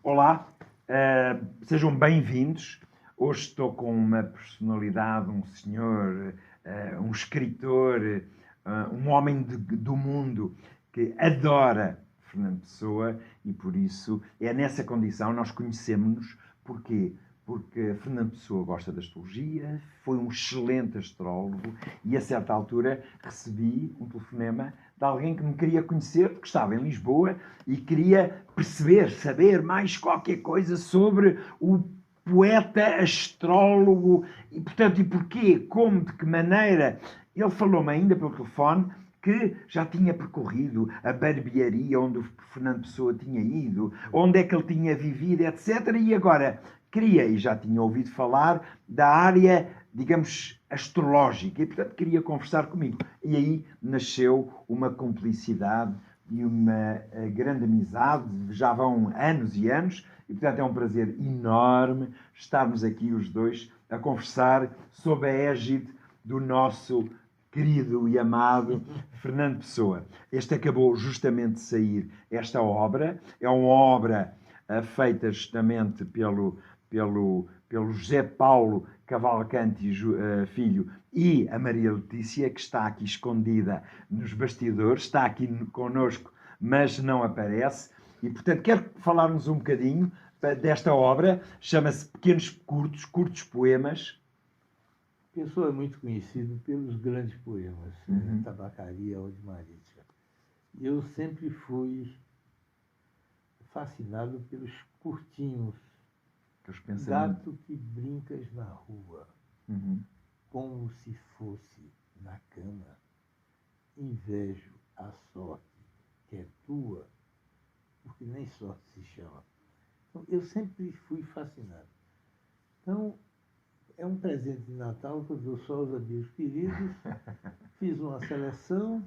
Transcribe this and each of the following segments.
Olá, sejam bem-vindos. Hoje estou com uma personalidade, um senhor, um escritor, um homem do mundo que adora Fernando Pessoa e por isso é nessa condição nós conhecemos-nos. Porquê? Porque Fernando Pessoa gosta da astrologia, foi um excelente astrólogo e a certa altura recebi um telefonema de alguém que me queria conhecer, porque estava em Lisboa e queria perceber, saber mais qualquer coisa sobre o poeta, astrólogo, e portanto, e porquê, como, de que maneira. Ele falou-me ainda pelo telefone que já tinha percorrido a barbearia onde o Fernando Pessoa tinha ido, onde é que ele tinha vivido, etc. E agora queria, e já tinha ouvido falar, da área, digamos, astrológica, e portanto queria conversar comigo. E aí nasceu uma cumplicidade e uma grande amizade, já vão anos e anos, e portanto é um prazer enorme estarmos aqui os dois a conversar sob a égide do nosso querido e amado Fernando Pessoa. Este acabou justamente de sair esta obra, é uma obra feita justamente pelo José Paulo Cavalcanti Filho e a Maria Letícia, que está aqui escondida nos bastidores, está aqui connosco, mas não aparece. E, portanto, quero falar-nos um bocadinho desta obra, chama-se Pequenos Curtos Poemas. Pessoa é muito conhecido pelos grandes poemas, Tabacaria, Ode Marítima. Eu sempre fui fascinado pelos curtinhos. Gato que brincas na rua, como se fosse na cama, invejo a sorte que é tua, porque nem sorte se chama. Então, eu sempre fui fascinado. Então, é um presente de Natal que eu dou só aos amigos queridos. Fiz uma seleção,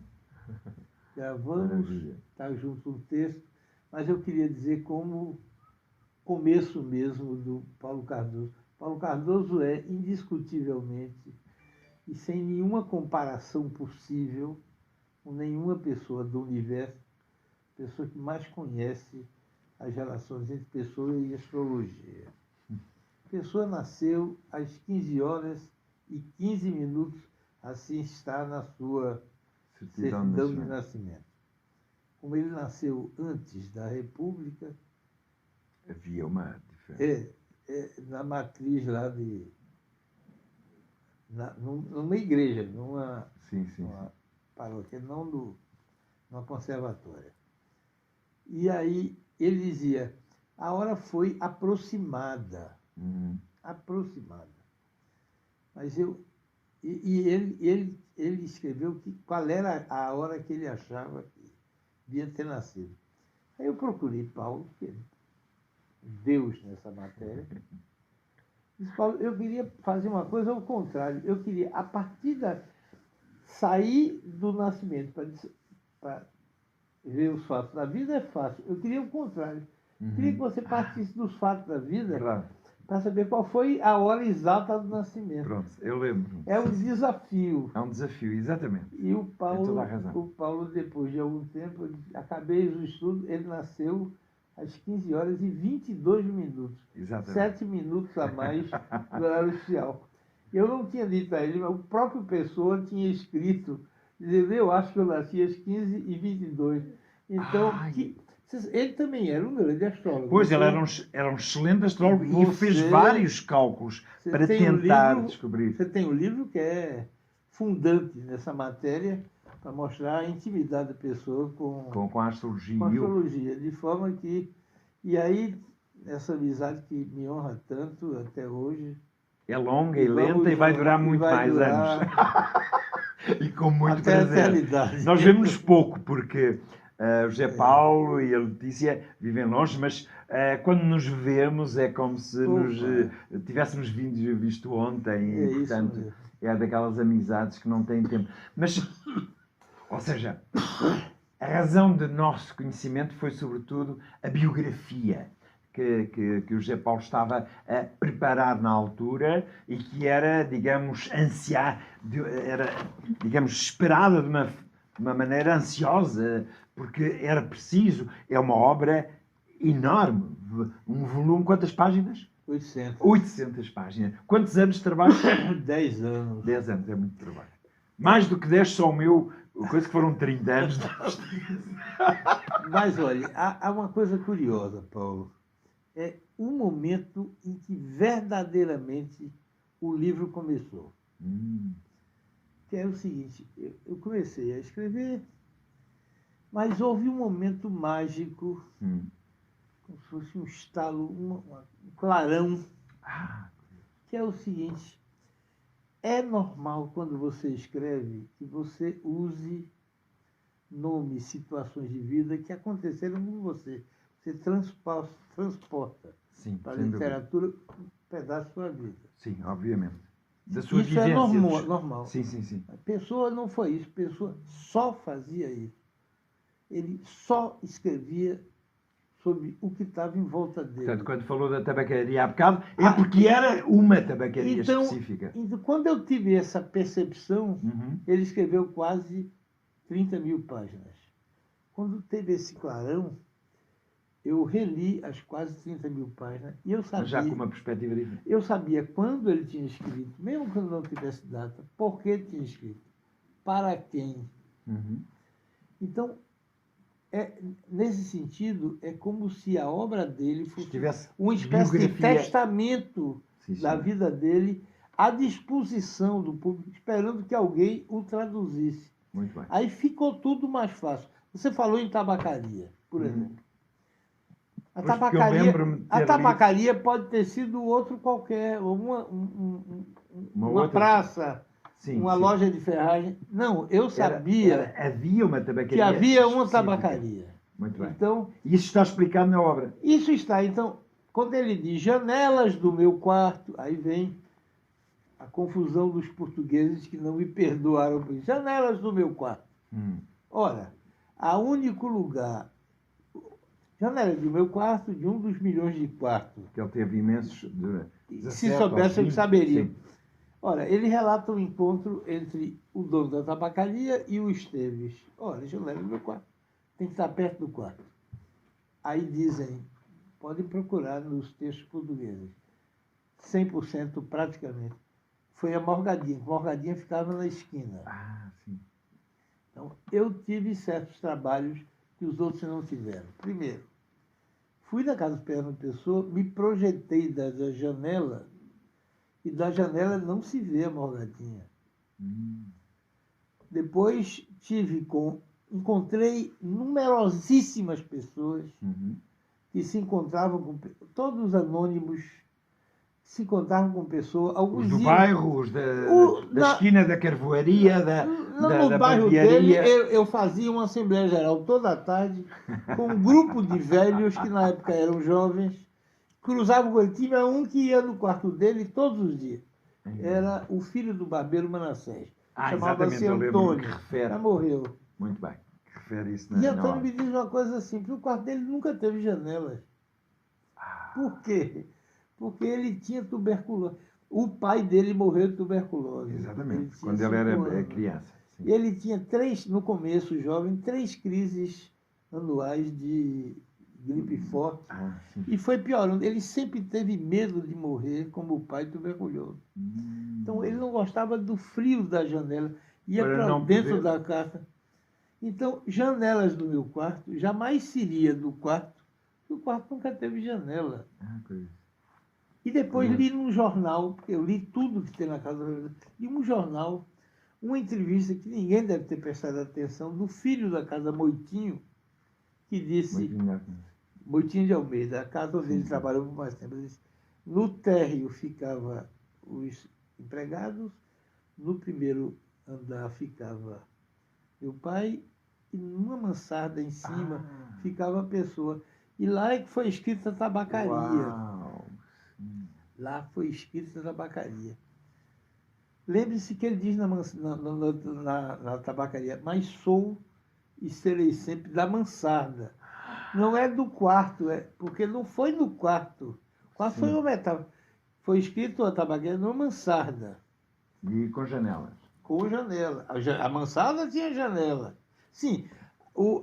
gravamos, está junto um texto, mas eu queria dizer como começo mesmo do Paulo Cardoso. Paulo Cardoso é, indiscutivelmente, e sem nenhuma comparação possível com nenhuma pessoa do universo, a pessoa que mais conhece as relações entre pessoa e astrologia. A pessoa nasceu às 15 horas e 15 minutos, assim está na sua certidão de nascimento. Como ele nasceu antes da República, havia uma diferença. Na matriz lá numa igreja, numa paróquia, não numa conservatória. E aí ele dizia, a hora foi aproximada. Aproximada. Mas ele escreveu qual era a hora que ele achava que devia ter nascido. Aí eu procurei Paulo, que é Deus nessa matéria. Disse, Paulo, eu queria fazer uma coisa ao contrário. Eu queria, a partir sair do nascimento para ver os fatos da vida é fácil. Eu queria o contrário. Eu queria que você partisse dos fatos da vida para saber qual foi a hora exata do nascimento. Pronto, eu lembro. É um desafio. É um desafio, exatamente. E o Paulo, depois de algum tempo, acabei os estudos, ele nasceu às 15 horas e 22 minutos. Exatamente. 7 minutos a mais do horário oficial. Eu não tinha dito a ele, mas o próprio Pessoa tinha escrito, dizendo, eu acho que eu nasci às 15h22. Então, ele também era um grande astrólogo. Pois, ele era um excelente astrólogo e fez vários cálculos para tentar descobrir. Você tem um livro que é fundante nessa matéria, para mostrar a intimidade da pessoa com a astrologia. Com a astrologia, de forma que... E aí, essa amizade que me honra tanto até hoje... É longa e lenta e vai durar muito mais anos. E com muito até prazer. A eternidade. Nós vemos pouco, porque o José Paulo e a Letícia vivem longe, mas quando nos vemos é como se tivéssemos visto ontem. E, portanto, é daquelas amizades que não têm tempo. Mas... Ou seja, a razão do nosso conhecimento foi, sobretudo, a biografia que o José Paulo estava a preparar na altura e que era, digamos, esperada de uma maneira ansiosa, porque era preciso. É uma obra enorme. Um volume, quantas páginas? 800. 800 páginas. Quantos anos de trabalho? 10 anos. 10 anos, é muito trabalho. Mais do que 10 só o meu, coisa que foram 30 anos. Mas, olha, há uma coisa curiosa, Paulo. É um momento em que verdadeiramente o livro começou. Que é o seguinte, eu comecei a escrever, mas houve um momento mágico, como se fosse um estalo, um clarão, que é o seguinte: é normal, quando você escreve, que você use nomes, situações de vida que aconteceram com você. Você transporta para a literatura um pedaço da sua vida. Sim, obviamente. Da sua Isso é normal. Sim, sim, sim. A pessoa não foi isso, a pessoa só fazia isso. Ele só escrevia sobre o que estava em volta dele. Portanto, quando falou da tabacaria há bocado, é porque era uma tabacaria específica. Então, quando eu tive essa percepção, ele escreveu quase 30 mil páginas. Quando teve esse clarão, eu reli as quase 30 mil páginas e eu sabia... Já com uma perspectiva diferente. Eu sabia quando ele tinha escrito, mesmo quando não tivesse data, por que ele tinha escrito, para quem. Então, nesse sentido, é como se a obra dele fosse uma espécie de testamento da vida dele à disposição do público, esperando que alguém o traduzisse. Muito bem. Aí ficou tudo mais fácil. Você falou em tabacaria, por exemplo. A tabacaria pode ter sido outro qualquer, uma praça, uma loja de ferragem. Não, eu sabia havia uma tabacaria. que havia uma tabacaria. Muito bem. Então, isso está explicado na obra. Isso está. Então, quando ele diz janelas do meu quarto, aí vem a confusão dos portugueses que não me perdoaram por isso. Janelas do meu quarto. Ora, há único lugar... Janela do meu quarto, de um dos milhões de quartos. Que ele teve imensos... Se soubesse, eu saberia. Sim. Ora, ele relata um encontro entre o dono da tabacaria e o Esteves. Olha, janela do meu quarto. Tem que estar perto do quarto. Aí dizem, podem procurar nos textos portugueses, 100% praticamente, foi a Morgadinha. Morgadinha ficava na esquina. Sim. Então, eu tive certos trabalhos que os outros não tiveram. Primeiro, fui na casa do Fernando Pessoa, me projetei da janela, e da janela não se vê a Morgadinha. Depois encontrei numerosíssimas pessoas que se encontravam com... Todos anônimos se encontravam com pessoas... Alguns do bairro, os da esquina da carvoaria, no bairro dele, eu fazia uma Assembleia Geral toda a tarde com um grupo de velhos que na época eram jovens, cruzavam com ele. Tinha um que ia no quarto dele todos os dias. Era o filho do barbeiro Manassés. Chamava-se Antônio. Já morreu. Muito bem. Refere isso E Antônio me diz uma coisa simples. O quarto dele nunca teve janelas. Por quê? Porque ele tinha tuberculose. O pai dele morreu de tuberculose. Exatamente, quando ele era criança. Sim. E ele tinha no começo, jovem, 3 crises anuais de gripe forte. E foi piorando. Ele sempre teve medo de morrer como o pai tuberculoso. Então, ele não gostava do frio da janela. Ia para dentro da casa. Então, janelas do meu quarto jamais seria do quarto. O quarto nunca teve janela. E depois li num jornal, porque eu li tudo que tem na casa, li um jornal, uma entrevista que ninguém deve ter prestado atenção, do filho da casa Moitinho, que disse, Moitinho de Almeida, a casa onde ele trabalhou por mais tempo, disse, no térreo ficavam os empregados, no primeiro andar ficava meu pai, e numa mansarda em cima ficava a pessoa. E lá é que foi escrita a tabacaria. Uau. Lá foi escrita a tabacaria. Lembre-se que ele diz na tabacaria, mas sou e serei sempre da mansarda. Não é do quarto, porque não foi no quarto. O quarto foi uma metáfora. Foi escrito a tabaqueira numa mansarda. E com janelas. Com janela. A mansarda tinha janela. Sim,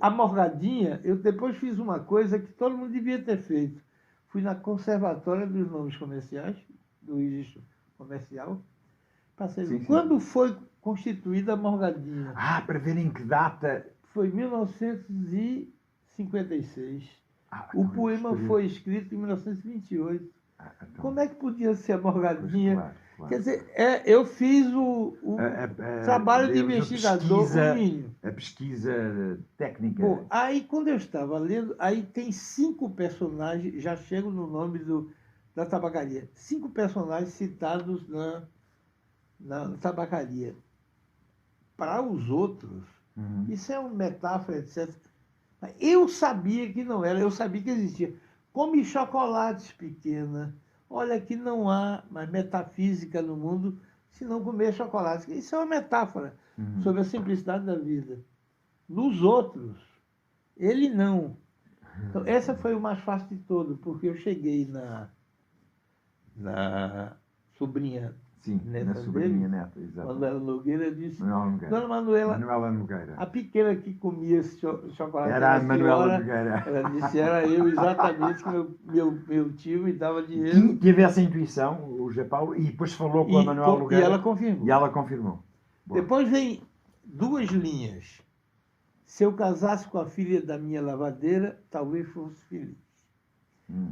a morgadinha, eu depois fiz uma coisa que todo mundo devia ter feito. Fui na Conservatória dos Nomes Comerciais, do registro comercial. Passei. Sim, sim. Quando foi constituída a morgadinha? Para ver em que data. Foi em 1956. O Então, poema foi escrito em 1928. Então, como é que podia ser a morgadinha? Claro. Quer dizer, eu fiz o trabalho de investigador, a pesquisa técnica. Bom, aí quando eu estava lendo, aí tem 5 personagens, já chego no nome da tabacaria, 5 personagens citados na tabacaria. Para os outros, isso é uma metáfora, etc. Eu sabia que não era, eu sabia que existia. Come chocolates, pequena. Olha que não há mais metafísica no mundo se não comer chocolate. Isso é uma metáfora sobre a simplicidade da vida. Nos outros, ele não. Então, essa foi o mais fácil de todo, porque eu cheguei na sobrinha neta na sobrinha neta, exato. Manuela Nogueira, disse, Dona Manuela Nogueira, a pequena que comia esse chocolate era a Manuela Nogueira. Ela disse, era eu exatamente, que meu tio me dava dinheiro. Teve essa intuição, o José Paulo, e depois falou com a Manuela Nogueira. E ela confirmou. Boa. Depois vem 2 linhas. Se eu casasse com a filha da minha lavadeira, talvez fosse feliz.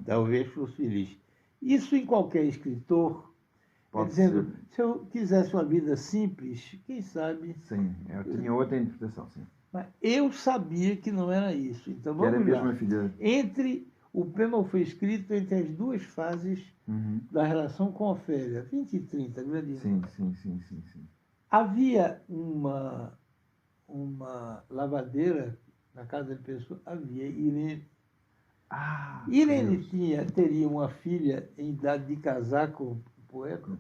Talvez fosse feliz. Isso em qualquer escritor, dizendo, se eu quisesse uma vida simples, quem sabe... Sim, eu tinha outra interpretação, sim. Mas eu sabia que não era isso. Então vamos era lá. Mesmo a filha... O poema foi escrito entre as 2 fases da relação com Ofélia, 20 e 30, grande. Sim. Havia uma lavadeira na casa de pessoa, havia Irene. Irene teria uma filha em idade de casar com o poeta,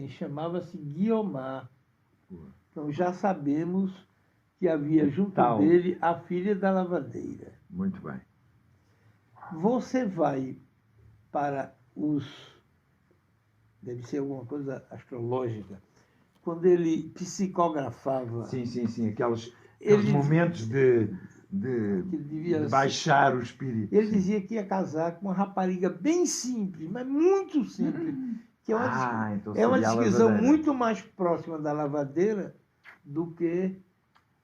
chamava-se Guiomar. Então já sabemos que havia junto dele a filha da lavadeira. Muito bem. Você vai para deve ser alguma coisa astrológica, quando ele psicografava... Sim, aqueles momentos de baixar o espírito. Ele dizia que ia casar com uma rapariga bem simples, mas muito simples, que é uma descrição muito mais próxima da lavadeira do que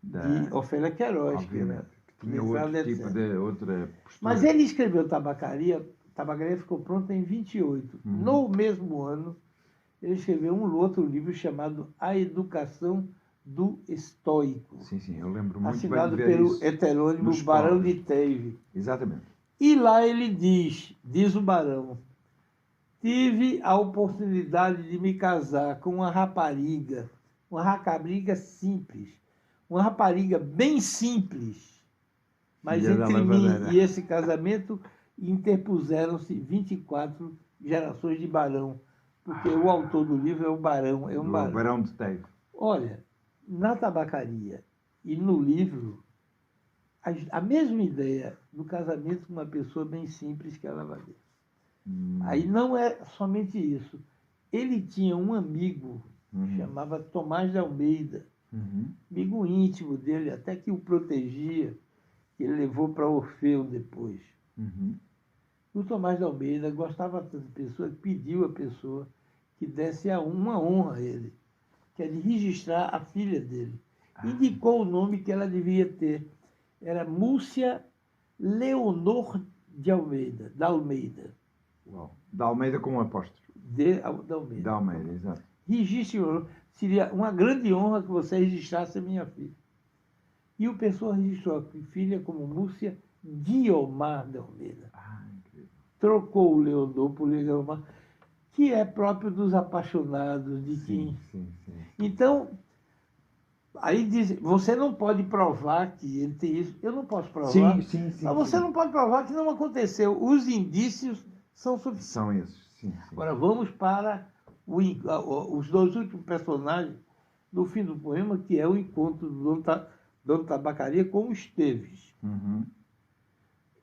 de Ofélia Queiroz. Obviamente. Tinha outro tipo de outra postura. Mas ele escreveu Tabacaria ficou pronta em 28. No mesmo ano, ele escreveu um outro livro chamado A Educação do Estoico. Sim, eu lembro muito assinado bem de ver pelo isso heterônimo Barão de Teve. Exatamente. E lá ele diz o Barão, tive a oportunidade de me casar com uma rapariga simples, uma rapariga bem simples, mas entre mim e esse casamento interpuseram-se 24 gerações de Barão, porque o autor do livro é um barão. Barão de Teve. Olha, na tabacaria e no livro, a mesma ideia do casamento com uma pessoa bem simples que a lavadeira. Aí não é somente isso. Ele tinha um amigo, chamava Tomás de Almeida, amigo íntimo dele, até que o protegia, que ele levou para Orfeu depois. O Tomás de Almeida gostava tanto de pessoa que pediu a pessoa que desse uma honra a ele, que é de registrar a filha dele. Indicou o nome que ela devia ter. Era Múcia Leonor de Almeida, da Almeida. Uau. Da Almeida com um apóstolo. Da Almeida. Da Almeida, exato. Registre, seria uma grande honra que você registrasse a minha filha. E o pessoal registrou a filha como Múcia Guiomar de Almeida. Incrível. Trocou o Leonor por Guiomar, que é próprio dos apaixonados, de quem... Sim. Então, aí diz, você não pode provar que ele tem isso. Eu não posso provar. Sim. Mas você não pode provar que não aconteceu. Os indícios são suficientes. São esses, sim. Agora, vamos para os 2 últimos personagens do fim do poema, que é o encontro do dono Tabacaria com o Esteves.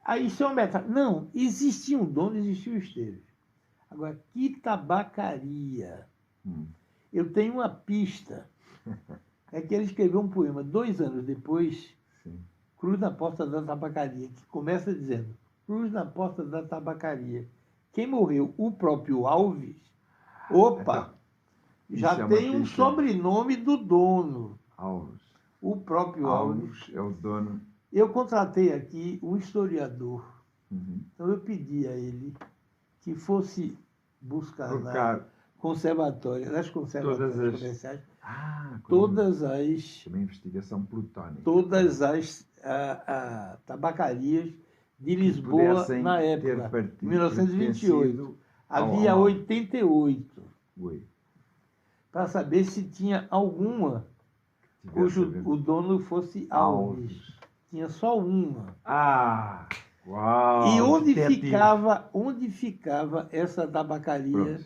Aí isso é uma metáfora. Não, existia um dono, existia o Esteves. Agora, que tabacaria. Eu tenho uma pista. É que ele escreveu um poema 2 anos depois, Sim. Cruz na Porta da Tabacaria, que começa dizendo: Cruz na Porta da Tabacaria. Quem morreu? O próprio Alves. Opa! Então, já tem um sobrenome do dono. Alves. O próprio Alves. É o dono. Eu contratei aqui um historiador. Então eu pedi a ele que fosse buscar na conservatória, nas conservatórias comerciais, todas as... Uma investigação plutónica. Todas as tabacarias de Lisboa na época, em 1928. Havia 88. Para saber se tinha alguma cujo o dono fosse Alves. Tinha só uma. Uau! E onde ficava essa tabacaria?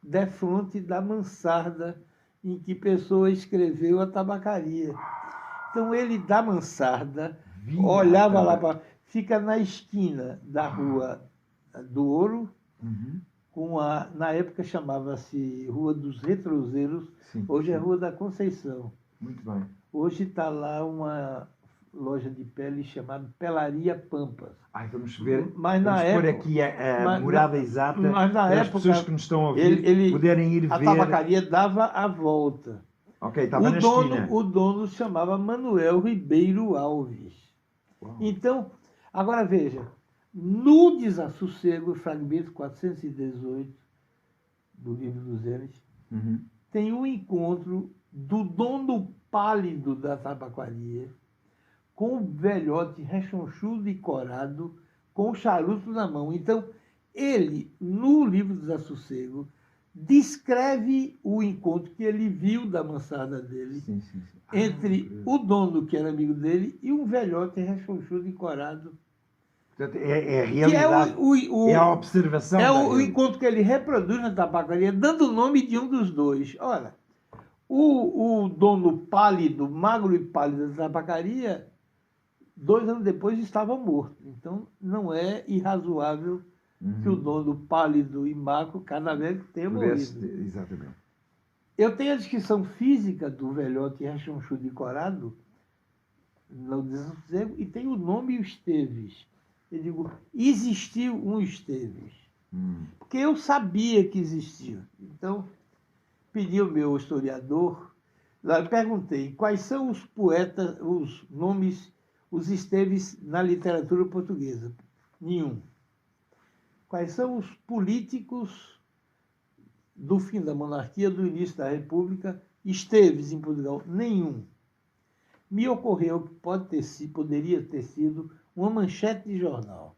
Defronte da mansarda em que Pessoa escreveu a tabacaria. Então ele da mansarda olhava lá para... Fica na esquina da Rua do Ouro, na época chamava-se Rua dos Retroseiros, hoje é Rua da Conceição. Muito bem. Hoje está lá uma loja de pele chamada Pelaria Pampas. Vamos ver. Mas vamos pôr aqui a morada exata para as pessoas que nos estão a ouvir poderem ir ver. A tabacaria dava a volta. Estava na esquina. O dono se chamava Manuel Ribeiro Alves. Uau. Então, agora veja, no Desassossego, fragmento 418 do livro dos Enes, tem um encontro do dono pálido da tabacaria com o velhote rechonchudo e corado, com o charuto na mão. Então, ele, no livro do Desassossego, descreve o encontro que ele viu da mansarda dele entre o dono, que era amigo dele, e um velhote rechonchudo e corado. Portanto, é a realidade, é a observação. É o encontro que ele reproduz na tabacaria, dando o nome de um dos dois. Olha, o dono pálido, magro e pálido da tabacaria, 2 anos depois estava morto. Então, não é irrazoável que o dono pálido e magro, cada vez tenha morrido. Exatamente. Eu tenho a descrição física do velhote rechonchudo e corado no Desassossego e tem o nome Esteves. Eu digo, existiu um Esteves. Porque eu sabia que existia. Então, pedi ao meu historiador, lá eu perguntei quais são os poetas, os nomes, os Esteves na literatura portuguesa. Nenhum. Quais são os políticos do fim da monarquia, do início da República, Esteves em Portugal? Nenhum. Me ocorreu que poderia ter sido uma manchete de jornal.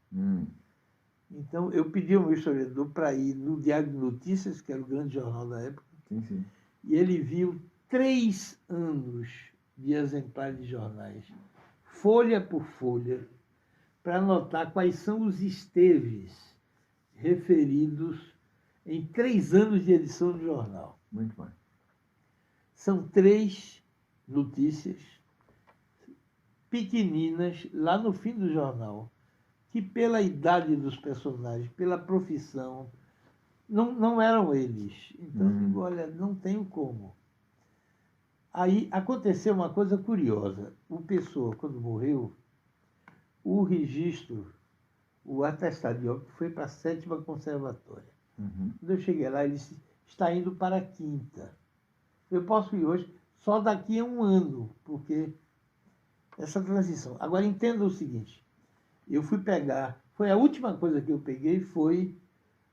Então, eu pedi ao meu historiador para ir no Diário de Notícias, que era o grande jornal da época, e ele viu 3 anos de exemplares de jornais, folha por folha, para anotar quais são os Esteves referidos em 3 anos de edição do jornal. Muito bem. São 3 notícias pequeninas lá no fim do jornal, que pela idade dos personagens, pela profissão, não eram eles. Então, eu digo, olha, não tenho como. Aí aconteceu uma coisa curiosa. O Pessoa, quando morreu, o registro, o atestado de óbito foi para a 7ª conservatória. Quando eu cheguei lá, ele disse, está indo para a 5ª. Eu posso ir hoje só daqui a 1 ano, porque essa transição. Agora, entenda o seguinte, eu fui pegar, foi a última coisa que eu peguei, foi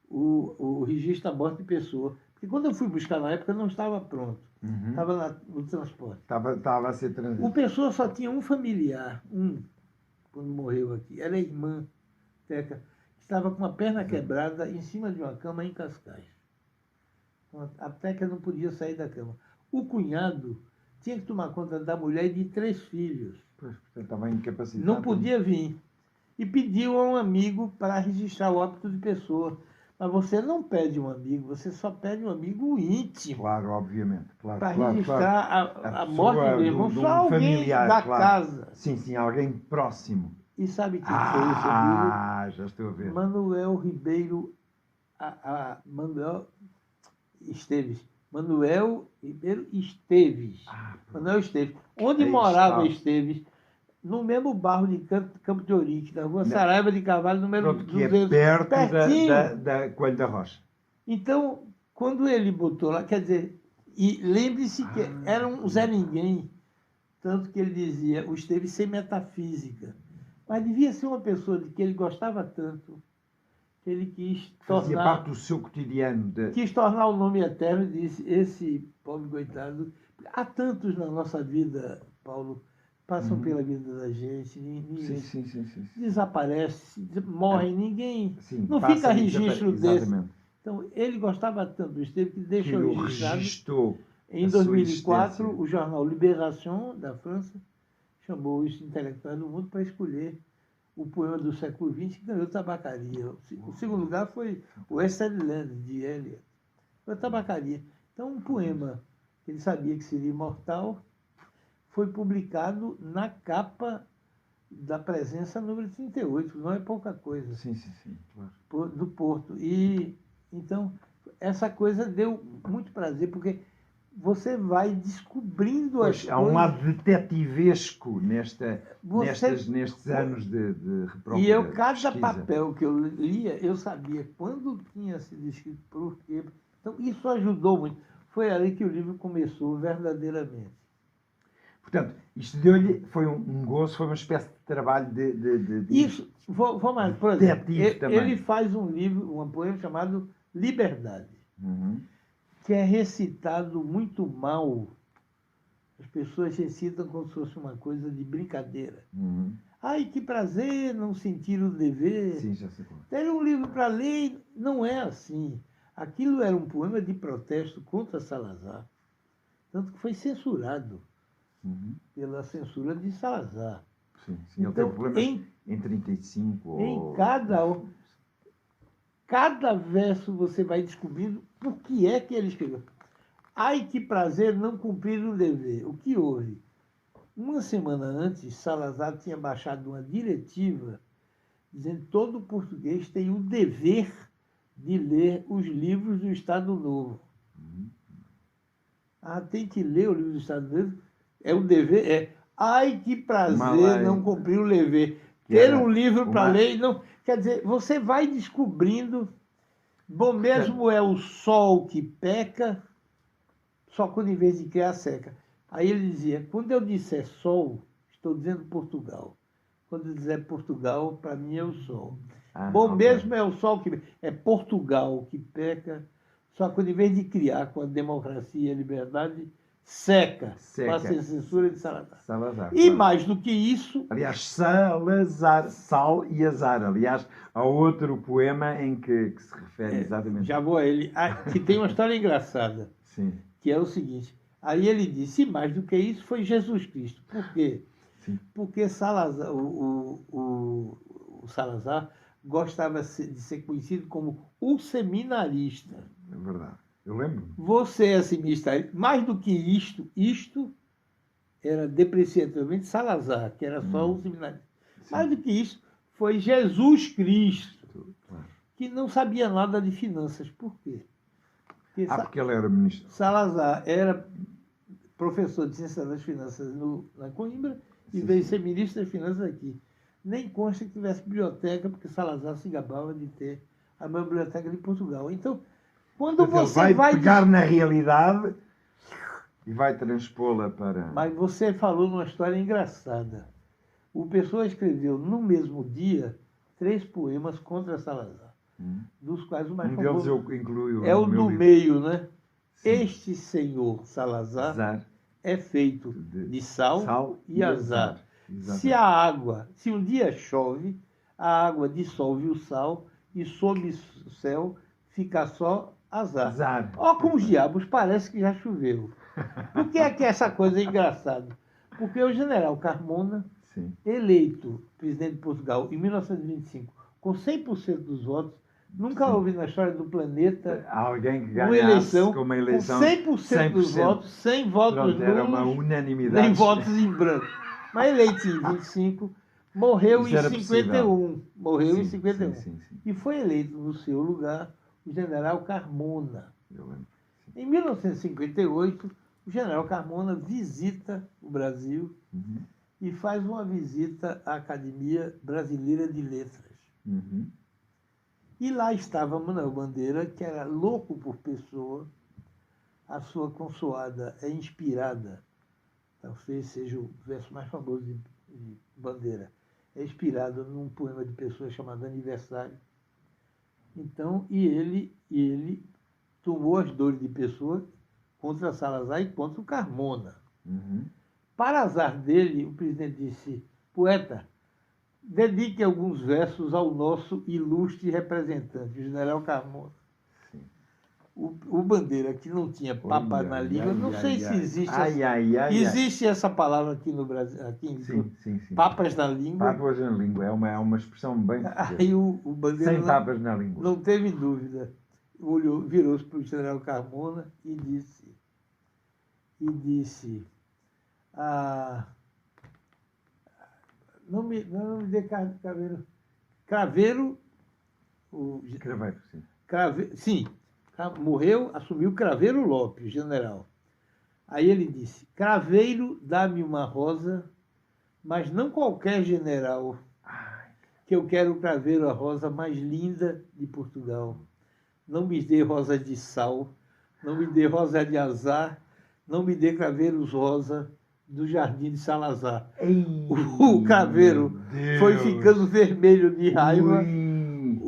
o registro da morte de Pessoa. Porque quando eu fui buscar na época, não estava pronto. Estava no transporte. Estava a ser transitado. O Pessoa só tinha um familiar, quando morreu aqui. Era a irmã, Teca, que estava com a perna quebrada em cima de uma cama em Cascais. A Teca não podia sair da cama. O cunhado tinha que tomar conta da mulher e de 3 filhos. Ele estava incapacitado. Não podia vir. E pediu a um amigo para registrar o óbito de Pessoa. Mas você não pede um amigo, você só pede um amigo íntimo. Claro, obviamente. Para registrar a morte do irmão, só alguém familiar, da casa. Sim, alguém próximo. E sabe quem foi esse amigo? Ah, já estou a ver. Manuel Ribeiro, Manuel Esteves. Manuel Ribeiro Esteves. Manuel Esteves. Onde Aí morava está. Esteves? No mesmo bairro de Campo de Ourique, na rua Saraiva de Carvalho, número Pronto, que 200. é perto Pertinho. da Coelho da Rocha. Então, quando ele botou lá, quer dizer, e lembre-se que era um Zé Ninguém, tanto que ele dizia, o Esteves sem metafísica. Mas devia ser uma pessoa de que ele gostava tanto, que ele quis Fazia tornar... parte do seu cotidiano. Quis tornar o nome eterno e disse, esse pobre coitado... Há tantos na nossa vida, Paulo, passam pela vida da gente, Sim. desaparece, morre, ninguém... Sim, não fica passa registro desse. exatamente. Então, ele gostava tanto do Esteves que deixou Que registrado. registou Em a sua 2004, existência. o jornal Libération, da França, chamou os intelectuais do mundo para escolher o poema do século XX que ganhou Tabacaria. O segundo lugar foi o Westland, de Eliot. Foi Tabacaria. Então, um poema que ele sabia que seria imortal foi publicado na capa da Presença número 38. Não é pouca coisa. Sim, claro. Do Porto. E, então, essa coisa deu muito prazer, porque você vai descobrindo as coisas. Há um lado detetivesco nestes anos de procura. E eu, cada pesquisa. papel que eu lia, eu sabia quando tinha sido escrito, por quê. Então, isso ajudou muito. Foi ali que o livro começou verdadeiramente. Portanto, isto deu-lhe, foi um gozo, foi uma espécie de trabalho de Isso, vou mais, por exemplo, também. ele faz um livro, um poema chamado Liberdade. Que é recitado muito mal. As pessoas recitam como se fosse uma coisa de brincadeira. Ai, que prazer não sentir o dever. Sim, já sei como. Ter um livro para ler não é assim. Aquilo era um poema de protesto contra Salazar. Tanto que foi censurado pela censura de Salazar. Sim, então, ele teve problemas em 35. Em cada verso você vai descobrindo por que é que ele escreveu. Ai, que prazer não cumprir o dever. O que houve? Uma semana antes, Salazar tinha baixado uma diretiva dizendo que todo português tem o dever de ler os livros do Estado Novo. Tem que ler o livro do Estado Novo. É o dever. Ai, que prazer não cumprir o dever. Ter um livro para ler. Não, quer dizer, você vai descobrindo. Bom mesmo é o sol que peca, só quando em vez de criar seca. Aí ele dizia, quando eu disser sol, estou dizendo Portugal. Quando eu disser Portugal, para mim é o sol. Bom mesmo é o sol que... É Portugal que peca, só quando em vez de criar com a democracia e a liberdade, seca. Passa a censura de Salazar. E mais do que isso... Aliás, Salazar, Sal e Azar. Aliás, há outro poema em que se refere exatamente... Já vou a ele. Que tem uma história engraçada. Sim. Que é o seguinte. Aí ele disse, e mais do que isso, foi Jesus Cristo. Por quê? Sim. Porque Salazar, o Salazar gostava de ser conhecido como o seminarista. É verdade. Eu lembro. Você é seminarista. Mais do que isto era depreciativamente Salazar, que era só um seminarista. Sim. Mais do que isso, foi Jesus Cristo, que não sabia nada de finanças. Por quê? Porque ele era ministro. Salazar era professor de Ciência das Finanças na Coimbra e veio ser ministro das Finanças aqui. Nem consta que tivesse biblioteca, porque Salazar se gabava de ter a maior biblioteca de Portugal. Então, quando você vai pegar na realidade e vai transpô-la para... Mas você falou numa história engraçada. O Pessoa escreveu, no mesmo dia, 3 poemas contra Salazar, dos quais o mais famoso deles eu incluo é o do meio, né? Sim. Este senhor Salazar é feito de sal e azar. Se um dia chove, a água dissolve o sal e sob o céu fica só azar. Ó, como os diabos, parece que já choveu. Por que é que essa coisa é engraçada? Porque o general Carmona, eleito presidente de Portugal em 1925, com 100% dos votos, nunca houve na história do planeta alguém que ganhasse uma eleição com 100% dos votos, sem votos nulos, era uma unanimidade. nem votos em branco. Mas eleito em 25, Morreu Isso em era 51. Morreu sim, em 51. Sim. E foi eleito no seu lugar o general Carmona. Eu lembro. Em 1958, o general Carmona visita o Brasil e faz uma visita à Academia Brasileira de Letras. E lá estava Manuel Bandeira, que era louco por Pessoa. A sua consoada é inspirada, talvez seja o verso mais famoso de Bandeira, é inspirado num poema de Pessoa chamado Aniversário. Então, e ele tomou as dores de Pessoa contra Salazar e contra o Carmona. Para azar dele, o presidente disse: poeta, dedique alguns versos ao nosso ilustre representante, o general Carmona. O Bandeira, que não tinha papas na língua, não sei se existe existe essa palavra aqui no Brasil, aqui sim. papas na língua. Papas na língua, é uma expressão bem portuguesa. Aí o Bandeira sem papas na língua. Não teve dúvida. Virou-se para o general Carmona e disse não me dê Craveiro. Craveiro, Craveiro, sim. Sim, morreu, assumiu Craveiro Lopes, general. Aí ele disse: Craveiro, dá-me uma rosa, mas não qualquer general, que eu quero o Craveiro, a rosa mais linda de Portugal. Não me dê rosa de sal, não me dê rosa de azar, não me dê craveiros rosa do Jardim de Salazar. O Craveiro foi ficando vermelho de raiva.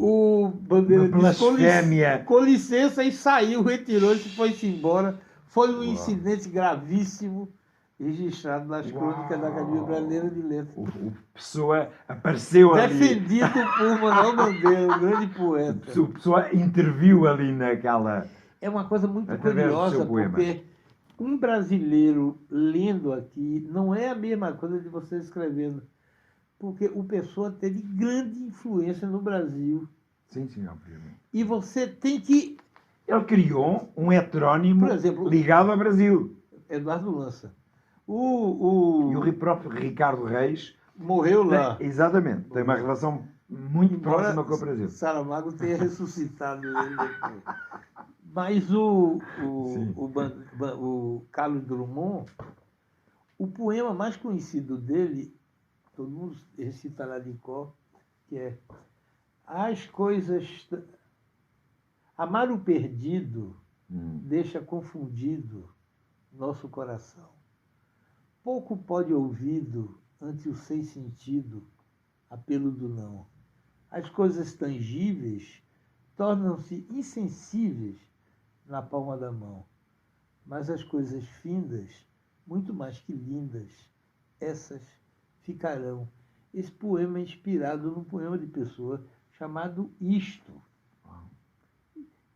O Bandeira disse com licença e saiu, retirou-se e foi-se embora. Foi um incidente gravíssimo registrado nas crônicas da Academia Brasileira de Letras. O Pessoa apareceu ali. Defendido por Manuel Bandeira, o grande poeta. O Pessoa interviu ali naquela... É uma coisa muito curiosa, porque um brasileiro lendo aqui não é a mesma coisa de você escrevendo. Porque o Pessoa teve grande influência no Brasil. Sim, obviamente. E você tem que... Ele criou um heterônimo, por exemplo, ligado ao Brasil. Eduardo Lança. E o próprio Ricardo Reis... Morreu lá. Exatamente. Tem uma relação muito próxima com o Brasil. Saramago tenha ressuscitado ele depois. Mas o Carlos Drummond, o poema mais conhecido dele, todo mundo recita lá de cor, que é: as coisas... Amar o perdido deixa confundido nosso coração. Pouco pode ouvido ante o sem sentido apelo do não. As coisas tangíveis tornam-se insensíveis na palma da mão. Mas as coisas findas, muito mais que lindas, essas ficarão. Esse poema é inspirado num poema de Pessoa chamado Isto,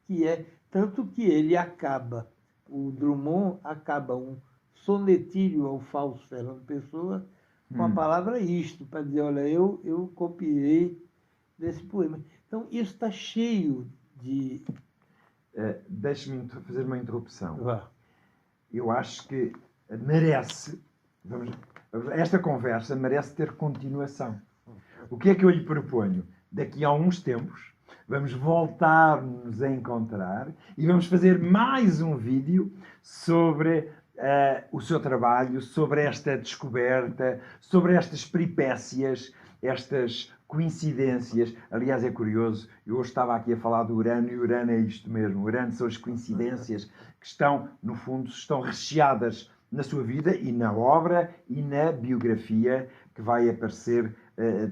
que é tanto que ele acaba, o Drummond acaba um sonetírio ao falso Fernando Pessoa com a palavra isto, para dizer, olha, eu copiei desse poema. Então, isso está cheio de... Deixe-me fazer uma interrupção. Vá. Eu acho que merece, esta conversa merece ter continuação. O que é que eu lhe proponho? Daqui a uns tempos, vamos voltar-nos a encontrar e vamos fazer mais um vídeo sobre o seu trabalho, sobre esta descoberta, sobre estas peripécias, estas coincidências. Aliás, é curioso, eu hoje estava aqui a falar do Urano e o Urano é isto mesmo. O Urano são as coincidências que estão, no fundo, estão recheadas na sua vida e na obra e na biografia que vai aparecer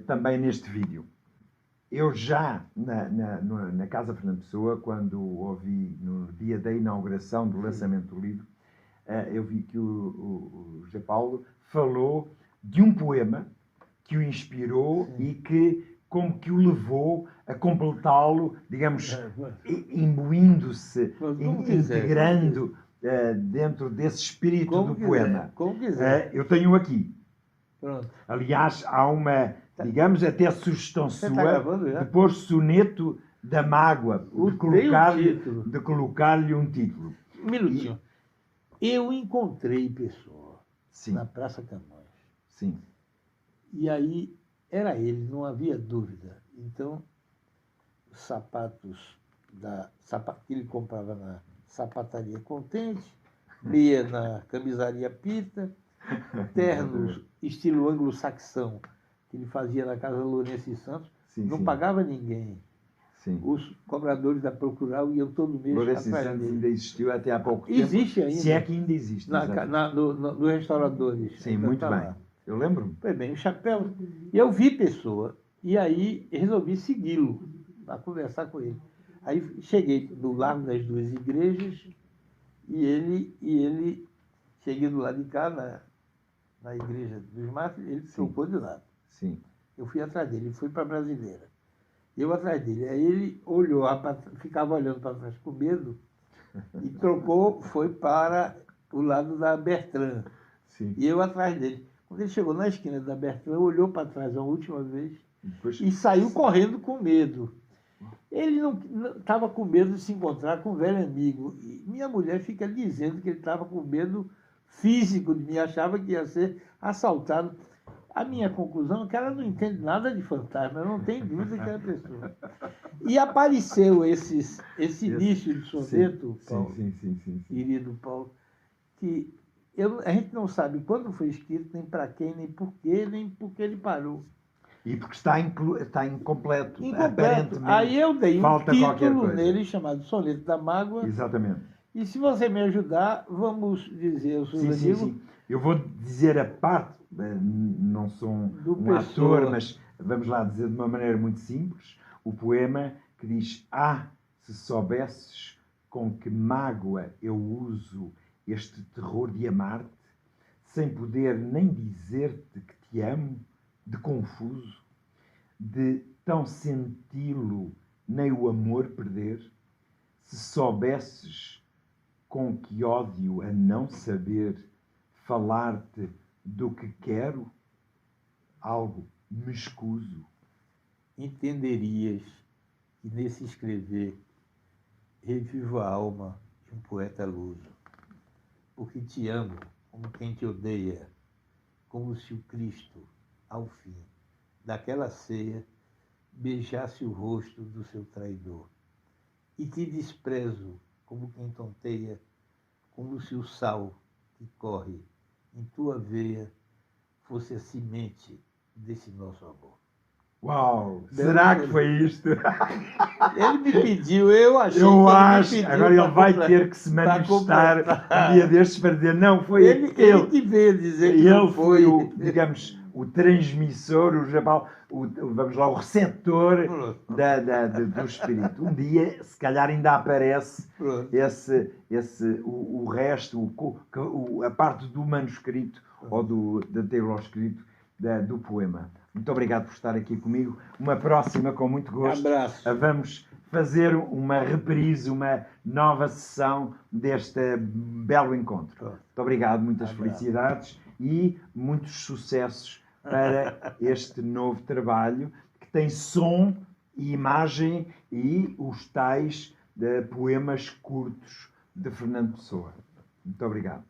também neste vídeo. Eu já, na Casa Fernando Pessoa, quando ouvi no dia da inauguração do lançamento do livro, eu vi que o José Paulo falou de um poema que o inspirou e que, como que o levou a completá-lo, digamos, imbuindo-se, integrando dentro desse espírito do poema. Como quiser. Eu tenho aqui. Pronto. Aliás, há uma, digamos, até sugestão sua de pôr soneto da mágoa, de colocar-lhe um título. Um minutinho. Eu encontrei Pessoa na Praça Camões. Sim. E aí era ele, não havia dúvida. Então, os sapatos que ele comprava na Sapataria Contente, meia na Camisaria Pita, ternos estilo anglo-saxão, que ele fazia na Casa Lourenço e Santos, não pagava ninguém. Sim. Os cobradores da Procural iam todo mês Lourenço e Santos ainda existiu até há pouco tempo. Existe ainda. Se é que ainda existe. Nos restauradores. Sim, muito bem. Lá. Eu lembro-me. Pois bem, o chapéu. E eu vi Pessoa, e aí resolvi segui-lo, para conversar com ele. Aí cheguei no Largo das Duas Igrejas, e ele cheguei do lado de cá, na Igreja dos Mártires, ele trocou de lado. Sim. Eu fui atrás dele, ele foi para a Brasileira. Eu atrás dele. Aí ele olhou, ficava olhando para trás com medo, e trocou, foi para o lado da Bertrand. Sim. E eu atrás dele. Quando ele chegou na esquina da Bertrand, olhou para trás a última vez e saiu correndo com medo. Ele não estava com medo de se encontrar com um velho amigo. E minha mulher fica dizendo que ele estava com medo físico de mim, achava que ia ser assaltado. A minha conclusão é que ela não entende nada de fantasma, não tem dúvida que é a pessoa. E apareceu esse início de soneto, Paulo, querido Paulo, que a gente não sabe quando foi escrito, nem para quem, nem por quê, nem por que ele parou. E porque está incompleto. Incompleto. Aí eu dei um título nele chamado Soneto da Mágoa. Exatamente. E se você me ajudar, vamos dizer aos seus amigos... Sim. Eu vou dizer a parte, não sou um ator, mas vamos lá dizer de uma maneira muito simples, o poema que diz: se soubesses com que mágoa eu uso este terror de amar-te, sem poder nem dizer-te que te amo, de confuso, de tão senti-lo nem o amor perder, se soubesses com que ódio a não saber falar-te do que quero, algo me escuso. Entenderias que nesse escrever revivo a alma de um poeta luso, porque te amo como quem te odeia, como se o Cristo, ao fim daquela ceia, beijasse o rosto do seu traidor. E te desprezo como quem tonteia, como se o sal que corre em tua veia fosse a semente desse nosso amor. Uau! Será que foi isto? Ele me pediu, eu achei. Eu acho. Agora ele vai ter que se manifestar um dia destes para dizer não, foi ele que veio dizer que ele foi digamos, o transmissor, vamos lá, o receptor do espírito. Um dia, se calhar, ainda aparece o resto, a parte do manuscrito ou da teoria escrito do poema. Muito obrigado por estar aqui comigo. Uma próxima, com muito gosto. Abraço. Vamos fazer uma reprise, uma nova sessão deste belo encontro. Muito obrigado, muitas felicidades e muitos sucessos para este novo trabalho que tem som e imagem e os tais poemas curtos de Fernando Pessoa. Muito obrigado.